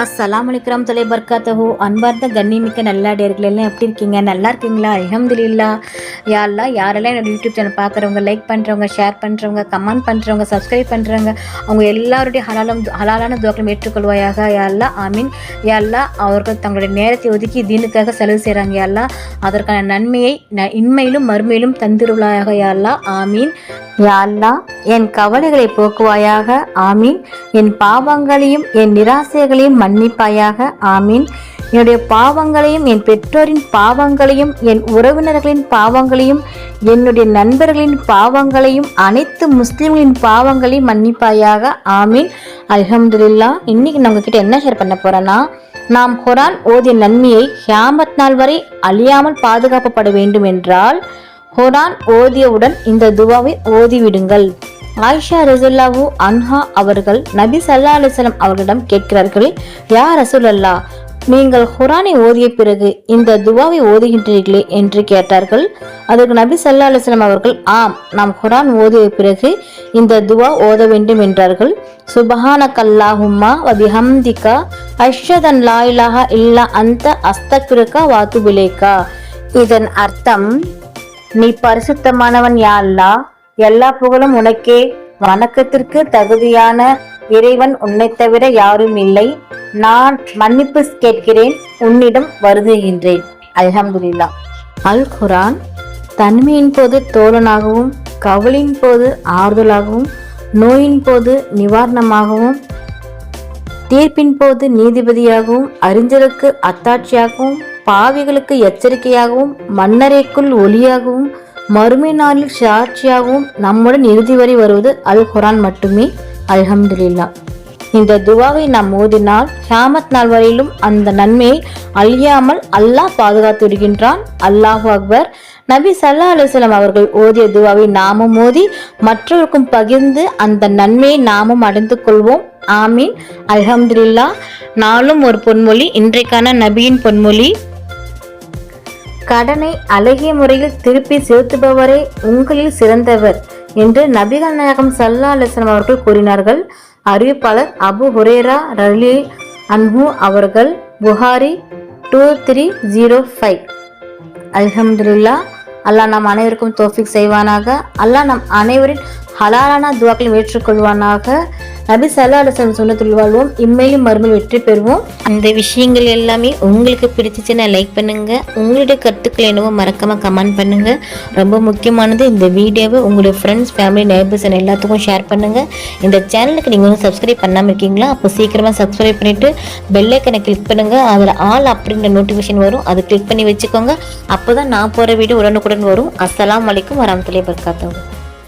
அஸ்ஸலாமு அலைக்கும் தலை பர்காத்தஹு. அன்பார்ந்த கண்ணிமிக்க நல்லாடியர்கள் எல்லாம் எப்படி இருக்கீங்க? நல்லா இருக்கீங்களா? அல்ஹம்துலில்லாஹ். யா அல்லாஹ், யாரெல்லாம் என்னோட யூடியூப் சேனல் பார்க்குறவங்க, லைக் பண்ணுறவங்க, ஷேர் பண்ணுறவங்க, கமெண்ட் பண்ணுறவங்க, சப்ஸ்கிரைப் பண்ணுறவங்க, அவங்க எல்லாருடைய ஹலாலான துவாக்களும் ஏற்றுக்கொள்வாயாக. யா அல்லாஹ், ஆமீன். யா அல்லாஹ், அவர்கள் தங்களுடைய நேரத்தை ஒதுக்கி தீனுக்காக செலவு செய்கிறாங்க. யா அல்லாஹ், அதற்கான நன்மையை இன்மையிலும் மறுமையிலும் தந்திருவாயாக. யா அல்லாஹ், ஆமீன். யா அல்லாஹ், என் கவலைகளை போக்குவாயாக. ஆமீன். என் பாவங்களையும் என் நிராசைகளையும் மன்னிப்பாயாக. ஆமீன். என்னுடைய பாவங்களையும் என் பெற்றோரின் பாவங்களையும் என் உறவினர்களின் பாவங்களையும் என்னுடைய நண்பர்களின் பாவங்களையும் அனைத்து முஸ்லிம்களின் பாவங்களையும் மன்னிப்பாயாக. ஆமீன். அல்ஹம்துலில்லாஹ். இன்னைக்கு நான் உங்ககிட்ட என்ன ஷேர் பண்ண போறேன்னா, நாம் குர்ஆன் ஓதிய நன்மையை கியாமத் நாள் வரை அழியாமல் பாதுகாக்கப்பட வேண்டும் என்றால் குர்ஆன் ஓதியவுடன் இந்த துவாவை ஓதிவிடுங்கள். ஆயிஷா ரஸியல்லாஹு அன்ஹா அவர்கள் நபி ஸல்லல்லாஹு அலைஹி வஸல்லம் அவர்களிடம் கேட்கிறார்கள், யா ரசூலல்லாஹ், நீங்கள் குர்ஆனை ஓதிய பிறகு இந்த துவாவை ஓதுகின்றீர்களே என்று கேட்டார்கள். அதற்கு நபி ஸல்லல்லாஹு அலைஹி வஸல்லம் அவர்கள், ஆம், நாம் குர்ஆன் ஓதிய பிறகு இந்த துவா ஓத வேண்டும் என்றார்கள். சுப்ஹானக்கல்லாஹும்ம வ பிஹம்திக அஷ்ஹது அன் லா இலாஹா இல்லா அன்த அஸ்தக்ஃபிருக வ அத்தூபு இலைக. இதன் அர்த்தம், நீ பரிசுத்தமானவன் யா அல்லாஹ், எல்லா புகழும் உனக்கே, வணக்கத்திற்கு தகுதியான இறைவன் உன்னை தவிர யாரும் இல்லை, நான் மன்னிப்பு கேட்கிறேன், உன்னிடம் வருதுகின்றேன். அல்ஹம்துலில்லாஹ். அல் குர்ஆன் தனிமையின் போது தோழனாகவும், கவலையின் போது ஆறுதலாகவும், நோயின் போது நிவாரணமாகவும், தீர்ப்பின் போது நீதிபதியாகவும், அறிஞருக்கு அத்தாட்சியாகவும், பாவிகளுக்கு எச்சரிக்கையாகவும், மன்னரைக்குள் ஒளியாகவும், மறுமை நாளில் சாட்சியாகவும் நம்முடன் இறுதி வரை வருவது அல் குர்ஆன் மட்டுமே. அல்ஹம்துலில்லாஹ். இந்த துவாவை நாம் ஓதினால் கியாமத் நாள் வரையிலும் அந்த நன்மையை அழியாமல் அல்லாஹ் பாதுகாத்து விடுகின்றான். அல்லாஹு அக்பர். நபி ஸல்லல்லாஹு அலைஹி வஸல்லம் அவர்கள் ஓதிய துவாவை நாமும் ஓதி மற்றவருக்கும் பகிர்ந்து அந்த நன்மையை நாமும் அடைந்து கொள்வோம். ஆமீன். அல்ஹம்துலில்லாஹ். நாளும் ஒரு பொன்மொழி. இன்றைக்கான நபியின் பொன்மொழி, கடனை அழகிய முறையில் திருப்பி செலுத்துபவரே உங்களில் சிறந்தவர் என்று நபிகள் நாயகம் ஸல்லல்லாஹு அலைஹி வஸல்லம் அவர்கள் கூறினார்கள். அறிவிப்பாளர் அபு ஹுரைரா ரலியல்லாஹு அன்ஹு அவர்கள். புகாரி 2305. அல்ஹம்துலில்லாஹ். அல்லாஹ் நம் அனைவருக்கும் தௌஃபீக் செய்வானாக. அல்லாஹ் நம் அனைவரின் ஹலாலான துவாக்களை ஏற்றுக்கொள்வானாக. நபி ஸல்லல்லாஹு அலைஹி வஸல்லம் சுன்னத்தில் வாழ்வோம், இம்மையிலும் மறுமையிலும் வெற்றி பெறுவோம். இந்த விஷயங்கள் எல்லாமே உங்களுக்கு பிடிச்சிச்சுன்னா லைக் பண்ணுங்க. உங்களுடைய கருத்துக்கள் என்னவோ மறக்காம கமெண்ட் பண்ணுங்க. ரொம்ப முக்கியமானது, இந்த வீடியோவை உங்களுடைய ஃப்ரெண்ட்ஸ், ஃபேமிலி, நெய்பர்ஸ் எல்லாத்துக்கும் ஷேர் பண்ணுங்க. இந்த சேனலுக்கு நீங்கள் வந்து சப்ஸ்கிரைப் பண்ணாமல் இருக்கீங்களா? அப்போ சீக்கிரமாக சப்ஸ்கிரைப் பண்ணிட்டு பெல் ஐக்கனை கிளிக் பண்ணுங்க. அதில் ஆல் அப்படிங்கிற நோட்டிஃபிகேஷன் வரும், அதை கிளிக் பண்ணி வச்சுக்கோங்க. அப்போ தான் நான் போகிற வீடியோ உடனுக்குடன் வரும். அஸ்ஸலாமு அலைக்கும் வரஹ்மத்துல்லாஹி வபரகாத்துஹு.